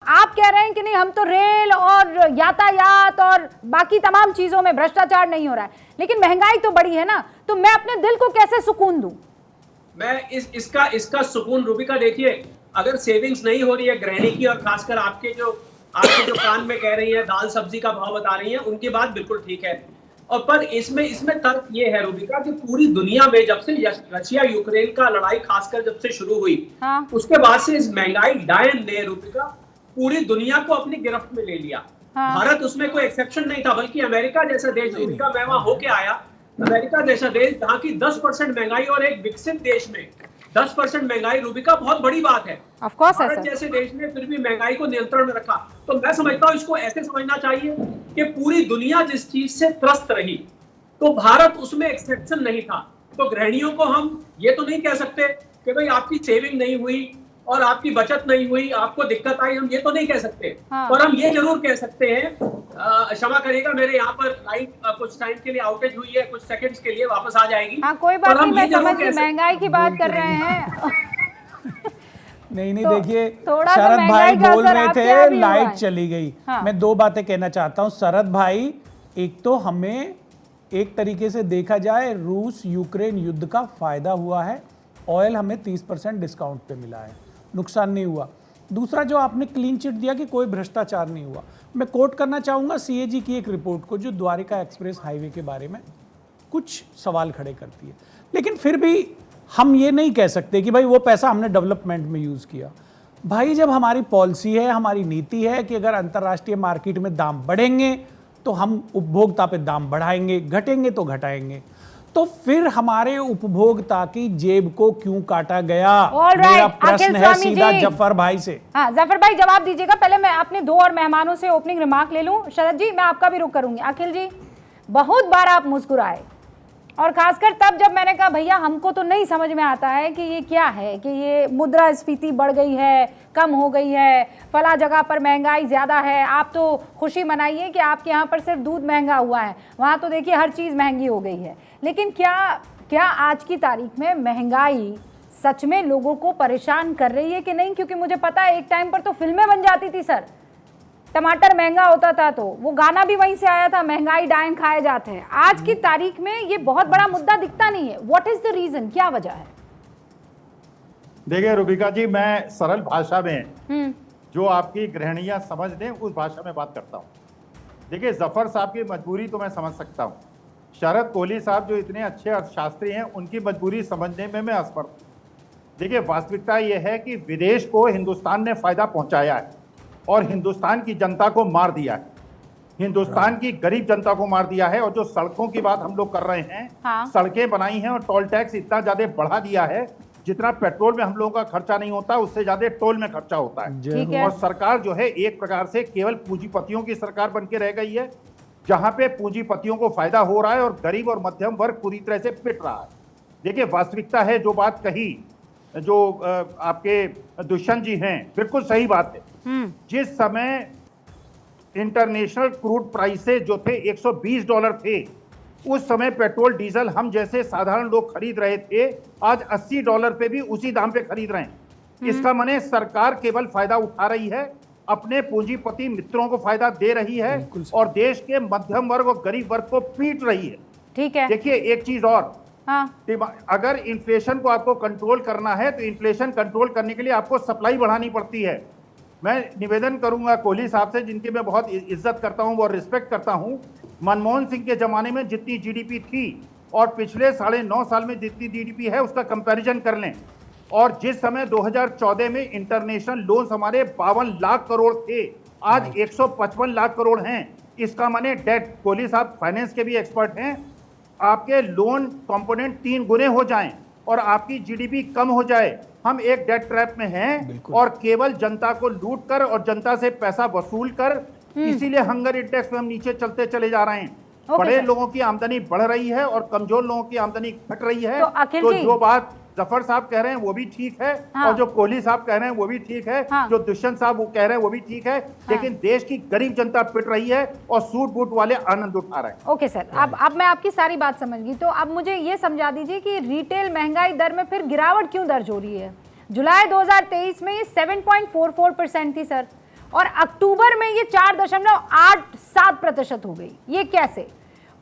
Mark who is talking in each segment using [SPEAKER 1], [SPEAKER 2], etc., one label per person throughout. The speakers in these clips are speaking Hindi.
[SPEAKER 1] आप कह रहे हैं कि नहीं, हम तो रेल और यातायात और बाकी तमाम चीजों में भ्रष्टाचार नहीं हो रहा है, लेकिन महंगाई तो बढ़ी है ना, तो मैं अपने दिल को कैसे सुकून दूं?
[SPEAKER 2] मैं इसका सुकून रूबिका, देखिए, अगर सेविंग्स नहीं हो रही है गृहिणी की, और खासकर आपके जो कान में कह रही है दाल सब्जी का भाव बता रही है, उनकी बात बिल्कुल ठीक है। और पर इसमें तर्क ये है रूबिका कि पूरी दुनिया में जब से रशिया यूक्रेन का लड़ाई खासकर जब से शुरू हुई,
[SPEAKER 1] हाँ।
[SPEAKER 2] उसके बाद से इस महंगाई डायन ने रूबिका पूरी दुनिया को अपनी गिरफ्त में ले लिया।
[SPEAKER 1] हाँ।
[SPEAKER 2] भारत उसमें कोई एक्सेप्शन नहीं था, बल्कि अमेरिका जैसा देश, रूबिका मैं वहां होके आया, अमेरिका जैसा देश जहां की 10% महंगाई, और एक विकसित देश में 10% महंगाई रूबिका बहुत बड़ी बात है। भारत जैसे देश ने फिर भी महंगाई को नियंत्रण में रखा। तो मैं समझता हूं इसको ऐसे समझना चाहिए कि पूरी दुनिया जिस चीज से त्रस्त रही, तो भारत उसमें एक्सेप्शन नहीं था। तो गृहिणियों को हम ये तो नहीं कह सकते कि भाई आपकी सेविंग नहीं हुई और आपकी बचत नहीं हुई, आपको दिक्कत आई, हम ये तो नहीं कह सकते।
[SPEAKER 1] हाँ।
[SPEAKER 2] पर हम ये जरूर कह सकते हैं, क्षमा करिएगा, मेरे यहाँ पर लाइन कुछ टाइम के लिए आउटेज हुई है, कुछ सेकंड्स के लिए वापस आ जाएगी।
[SPEAKER 1] हाँ, कोई बात नहीं, मैं समझ गई, महंगाई की बात कर रहे हैं।
[SPEAKER 3] नहीं
[SPEAKER 1] तो
[SPEAKER 3] देखिए,
[SPEAKER 1] शरद
[SPEAKER 3] भाई बोल रहे थे लाइट
[SPEAKER 1] चली
[SPEAKER 3] चली गई।
[SPEAKER 1] हाँ।
[SPEAKER 3] मैं दो बातें कहना चाहता हूं शरद भाई। एक तो हमें एक तरीके से देखा जाए रूस यूक्रेन युद्ध का फायदा हुआ है, ऑयल हमें 30% डिस्काउंट पे मिला है, नुकसान नहीं हुआ। दूसरा, जो आपने क्लीन चिट दिया कि कोई भ्रष्टाचार नहीं हुआ, मैं कोट करना चाहूंगा सीएजी की एक रिपोर्ट को, जो द्वारिका एक्सप्रेस हाईवे के बारे में कुछ सवाल खड़े करती है। लेकिन फिर भी हम ये नहीं कह सकते कि भाई वो पैसा हमने डेवलपमेंट में यूज किया। भाई जब हमारी पॉलिसी है, हमारी नीति है कि अगर अंतर्राष्ट्रीय मार्केट में दाम बढ़ेंगे तो हम उपभोक्ता पे दाम बढ़ाएंगे, घटेंगे तो घटाएंगे, तो फिर हमारे उपभोक्ता की जेब को क्यों काटा गया? मेरा प्रश्न है सीधा जफर भाई से।
[SPEAKER 1] हाँ, जफर भाई जवाब दीजिएगा। पहले मैं अपने दो और मेहमानों से ओपनिंग रिमार्क ले लूं। शरद जी, मैं आपका भी रुख करूंगी। अखिल जी, बहुत बार आप मुस्कुराए, और खासकर तब जब मैंने कहा भैया हमको तो नहीं समझ में आता है कि ये क्या है, कि ये मुद्रास्फीति बढ़ गई है, कम हो गई है, फला जगह पर महंगाई ज़्यादा है। आप तो खुशी मनाइए कि आपके यहाँ पर सिर्फ दूध महंगा हुआ है, वहाँ तो देखिए हर चीज़ महंगी हो गई है। लेकिन क्या आज की तारीख में महंगाई सच में लोगों को परेशान कर रही है कि नहीं? क्योंकि मुझे पता है एक टाइम पर तो फिल्में बन जाती थी सर, टमाटर महंगा होता था तो वो गाना भी वहीं से आया था, महंगाई डायन खाए जाते हैं। आज की तारीख में ये बहुत बड़ा मुद्दा दिखता नहीं है। व्हाट इज द रीजन, क्या वजह है?
[SPEAKER 4] देखिए रूबिका जी, मैं सरल भाषा में जो आपकी गृहिणियां समझ दें उस भाषा में बात करता हूं। देखिए, जफर साहब की मजबूरी तो मैं समझ सकता हूं, शरद कोहली साहब जो इतने अच्छे अर्थशास्त्री हैं उनकी मजबूरी समझने में मैं असमर्थ हूं। देखिए, वास्तविकता यह है कि विदेश को हिंदुस्तान ने फायदा पहुंचाया है और हिंदुस्तान की जनता को मार दिया है, हिंदुस्तान की गरीब जनता को मार दिया है। और जो सड़कों की बात हम लोग कर रहे हैं,
[SPEAKER 1] हाँ।
[SPEAKER 4] सड़कें बनाई हैं और टोल टैक्स इतना ज्यादा बढ़ा दिया है, जितना पेट्रोल में हम लोगों का खर्चा नहीं होता उससे ज्यादा टोल में खर्चा होता है। और सरकार जो है एक प्रकार से केवल पूंजीपतियों की सरकार बन के रह गई है, जहां पे पूंजीपतियों को फायदा हो रहा है और गरीब और मध्यम वर्ग पूरी तरह से पिट रहा है। देखिए, वास्तविकता है, जो बात कही जो आपके दुष्यंत जी हैं, बिल्कुल सही बात है। जिस समय इंटरनेशनल क्रूड प्राइसेस जो थे $120 थे, उस समय पेट्रोल डीजल हम जैसे साधारण लोग खरीद रहे थे, आज $80 पे भी उसी दाम पे खरीद रहे हैं। इसका माने सरकार केवल फायदा उठा रही है, अपने पूंजीपति मित्रों को फायदा दे रही है और देश के मध्यम वर्ग और गरीब वर्ग को पीट रही है।
[SPEAKER 1] ठीक है।
[SPEAKER 4] देखिए, एक चीज और,
[SPEAKER 1] हाँ।
[SPEAKER 4] अगर इन्फ्लेशन को आपको कंट्रोल करना है तो इन्फ्लेशन कंट्रोल करने के लिए आपको सप्लाई बढ़ानी पड़ती है। मैं निवेदन करूंगा कोहली साहब से, जिनकी मैं बहुत इज्जत करता हूं और रिस्पेक्ट करता हूं, मनमोहन सिंह के जमाने में जितनी जीडीपी थी और पिछले 9.5 साल में जितनी जीडीपी है उसका कंपैरिजन कर लें। और जिस समय 2014 में इंटरनेशनल लोन्स हमारे 52 लाख करोड़ थे, आज 155 लाख करोड़ हैं। इसका माने डेट, कोहली साहब फाइनेंस के भी एक्सपर्ट हैं, आपके लोन कंपोनेंट 3 गुने हो जाएं और आपकी जीडीपी कम हो जाए, हम एक डेट ट्रैप में हैं और केवल जनता को लूट कर और जनता से पैसा वसूल कर, इसीलिए हंगर इंडेक्स में हम नीचे चलते चले जा रहे हैं। बड़े लोगों की आमदनी बढ़ रही है और कमजोर लोगों की आमदनी घट रही है। तो जो बात जफर साहब कह रहे हैं वो भी ठीक है, हाँ। और जो कोहली साहब कह रहे हैं वो भी ठीक है, हाँ। जो दुष्यंत साहब वो कह रहे हैं वो भी ठीक है, हाँ। लेकिन देश की गरीब जनता पिट रही है और सूट बूट वाले आनंद उठा रहे हैं।
[SPEAKER 1] ओके सर, अब मैं आपकी सारी बात समझ गई। तो अब मुझे ये समझा दीजिए कि रिटेल महंगाई दर में फिर गिरावट क्यों दर्ज हो रही है? जुलाई 2023 में ये 7.44% थी सर, और अक्टूबर में ये 4.87% हो गई। ये कैसे?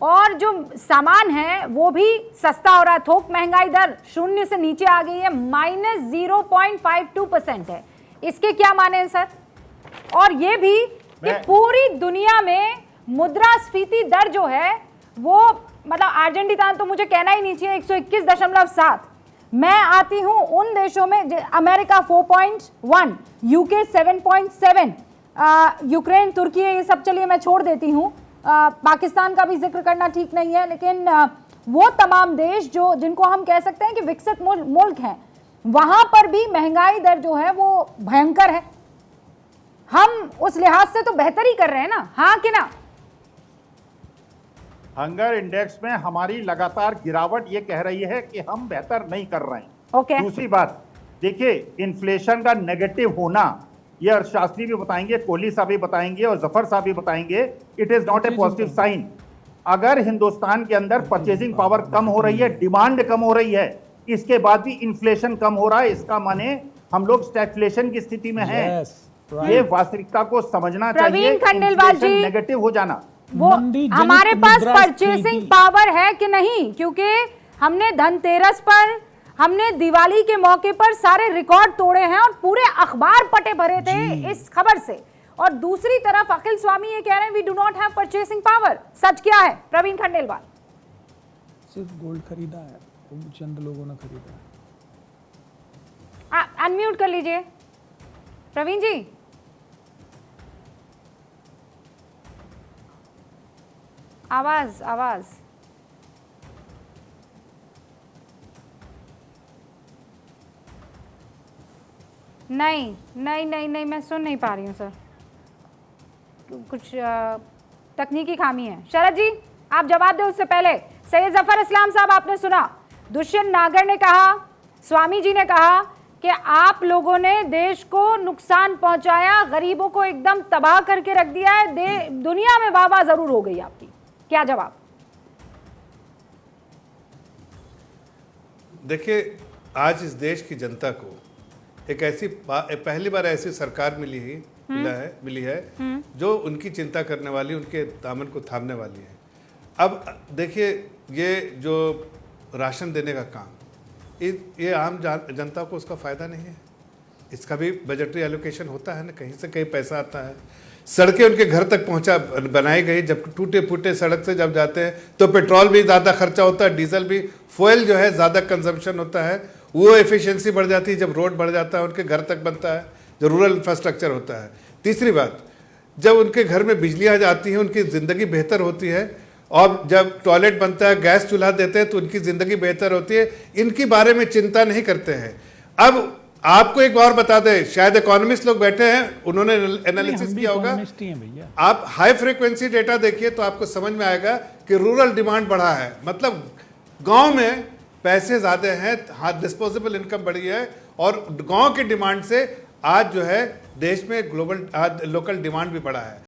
[SPEAKER 1] और जो सामान है वो भी सस्ता हो रहा है, थोक महंगाई दर शून्य से नीचे आ गई है, -0.52% है। इसके क्या माने हैं सर? और ये भी कि पूरी दुनिया में मुद्रास्फीति दर जो है वो मतलब अर्जेंटीना तो मुझे कहना ही नहीं चाहिए 121.7। मैं आती हूं उन देशों में, अमेरिका 4.1, यूके 7.7, यूक्रेन, तुर्की, ये सब चलिए मैं छोड़ देती हूं, पाकिस्तान का भी जिक्र करना ठीक नहीं है, लेकिन वो तमाम देश जो जिनको हम कह सकते हैं कि विकसित मुल्क हैं, वहां पर भी महंगाई दर जो है वो भयंकर है। हम उस लिहाज से तो बेहतर ही कर रहे हैं ना, हाँ कि ना?
[SPEAKER 4] हंगर इंडेक्स में हमारी लगातार गिरावट ये कह रही है कि हम बेहतर नहीं कर रहे हैं।
[SPEAKER 1] ओके।
[SPEAKER 4] दूसरी बात देखिए, इन्फ्लेशन का नेगेटिव होना, ये अर्थशास्त्री भी बताएंगे, कोहली साहब भी बताएंगे और जफर साहब भी बताएंगे, it is not a positive sign. अगर हिंदुस्तान के अंदर परचेजिंग पावर कम हो रही है, डिमांड कम हो रही है, इसके बाद भी इन्फ्लेशन कम हो रहा है, इसका माने हम लोग स्टैग्फ्लेशन की स्थिति में हैं। ये वास्तविकता को समझना चाहिए।
[SPEAKER 1] प्रवीण खंडेलवाल जी,
[SPEAKER 4] नेगेटिव हो जाना,
[SPEAKER 1] वो हमारे पास परचेसिंग पावर है कि नहीं? क्योंकि हमने धनतेरस पर, हमने दिवाली के मौके पर सारे रिकॉर्ड तोड़े हैं और पूरे अखबार पटे भरे थे इस खबर से। और दूसरी तरफ अखिल स्वामी ये कह रहे हैं we do not have purchasing power. सच क्या है प्रवीण खंडेलवाल?
[SPEAKER 3] सिर्फ गोल्ड खरीदा है, चंद लोगों ने खरीदा है।
[SPEAKER 1] अनम्यूट कर लीजिए प्रवीण जी। आवाज नहीं, मैं सुन नहीं पा रही हूँ सर, कुछ तकनीकी खामी है। शरद जी आप जवाब दें उससे पहले। सैयद जफर इस्लाम साहब, आपने सुना दुष्यंत नागर ने कहा, स्वामी जी ने कहा कि आप लोगों ने देश को नुकसान पहुंचाया, गरीबों को एकदम तबाह करके रख दिया है, दुनिया में वाह जरूर हो गई आपकी। क्या जवाब?
[SPEAKER 5] देखिए, आज इस देश की जनता को एक ऐसी पहली बार ऐसी सरकार मिली है जो उनकी चिंता करने वाली, उनके दामन को थामने वाली है। अब देखिए, ये जो राशन देने का काम, ये आम जनता को उसका फ़ायदा नहीं है। इसका भी बजटरी एलोकेशन होता है ना, कहीं से कहीं पैसा आता है। सड़कें उनके घर तक बनाई गई, जब टूटे फूटे सड़क से जब जाते हैं तो पेट्रोल भी ज़्यादा खर्चा होता है, डीजल भी, फ्यूल जो है ज़्यादा कंजम्पशन होता है, वो एफिशिएंसी बढ़ जाती है जब रोड बढ़ जाता है, उनके घर तक बनता है, जो रूरल इंफ्रास्ट्रक्चर होता है। तीसरी बात, जब उनके घर में बिजलियाँ जाती हैं, उनकी ज़िंदगी बेहतर होती है, और जब टॉयलेट बनता है, गैस चूल्हा देते हैं तो उनकी ज़िंदगी बेहतर होती है। इनके बारे में चिंता नहीं करते हैं। अब आपको एक और बता दें, शायद इकोनॉमिस्ट लोग बैठे हैं, उन्होंने एनालिसिस किया होगा। आप हाई फ्रीक्वेंसी डेटा देखिए तो आपको समझ में आएगा कि रूरल डिमांड बढ़ा है, मतलब गांव में पैसे ज़्यादा हैं, हाँ, डिस्पोजेबल इनकम बढ़ी है, और गांव के डिमांड से आज जो है देश में लोकल डिमांड भी बढ़ा है।